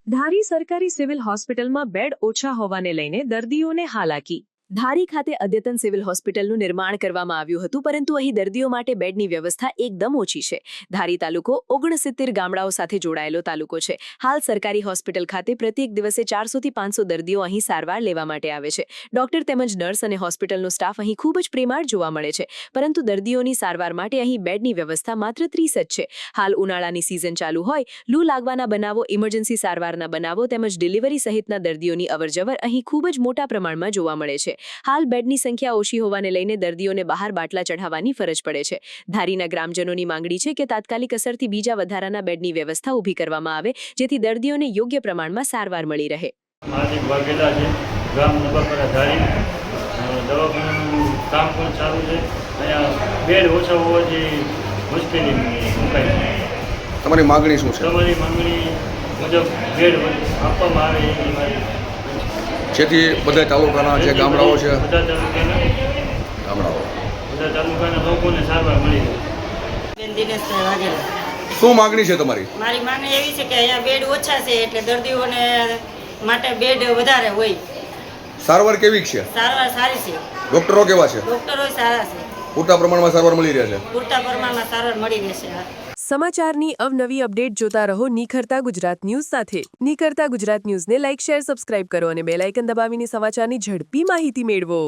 ધારી સરકારી સિવિલ હોસ્પિટલમાં બેડ ઓછા હોવાને લઈને દર્દીઓને હાલાકી। ધારી ખાતે અદ્યતન સિવિલ હોસ્પિટલનું નિર્માણ કરવામાં આવ્યું હતું, પરંતુ અહીં દર્દીઓ માટે બેડની વ્યવસ્થા એકદમ ઓછી છે। ધારી તાલુકો 69 ગામડાઓ સાથે જોડાયેલો તાલુકો છે। હાલ સરકારી હોસ્પિટલ ખાતે પ્રત્યેક દિવસે 400 થી 500 દર્દીઓ અહીં સારવાર લેવા માટે આવે છે। ડોક્ટર તેમજ નર્સ અને હોસ્પિટલનો સ્ટાફ અહીં ખૂબ જ પ્રેમાળ જોવા મળે છે, પરંતુ દર્દીઓની સારવાર માટે અહીં બેડની વ્યવસ્થા માત્ર 30 જ છે। હાલ ઉનાળાની સિઝન ચાલુ હોય, લૂ લાગવાના બનાવો, ઇમરજન્સી સારવારના બનાવો તેમજ ડિલિવરી સહિતના દર્દીઓની અવરજવર અહીં ખૂબ જ મોટા પ્રમાણમાં જોવા મળે છે। હાલ બેડની સંખ્યા ઓછી હોવાને લઈને દર્દીઓને બહાર બાટલા ચઢાવવાની ફરજ પડે છે। ધારીના ગ્રામજનોની માંગણી છે કે તાત્કાલિક અસરથી બીજા વધારાના બેડની વ્યવસ્થા ઊભી કરવામાં આવે, જેથી દર્દીઓને યોગ્ય પ્રમાણમાં સારવાર મળી રહે। હાર્દિક વાઘેલા છે, ગામ નવાપરા ધારી। દવાખાનાનું કામ પણ ચાલુ છે। અહીંયા બેડ ઓછા હોવાથી મુશ્કેલી મુકાય છે। તમારી માંગણી શું છે? તમારી માંગણી મુજબ બેડ આપવામાં આવે એની મારી, જેથી બધા તાલુકાના જે ગામડાઓ છે, બધા તાલુકાના લોકોને સારવાર મળી રહે। બેન દિનેશભાઈ વાઘેલા। શું માંગણી છે તમારી? મારી માંગણી એવી છે કે અહીંયા બેડ ઓછા છે, એટલે દર્દીઓને માટે બેડ વધારે હોય। સારવાર કેવી છે? સારવાર સારી છે, ડોક્ટરો કેવા છે? ડોક્ટરો સારા છે, પૂરતા પ્રમાણમાં સારવાર મળી રહે છે? પૂરતા પ્રમાણમાં સારવાર મળી રહેશે। સમાચારની અવનવી અપડેટ જોતા રહો નિખરતા ગુજરાત ન્યૂઝ સાથે। નિખરતા ગુજરાત ન્યૂઝને લાઇક, શેર, સબસ્ક્રાઇબ કરો અને બેલ આઇકન દબાવીને સમાચારની ઝડપી માહિતી મેળવો।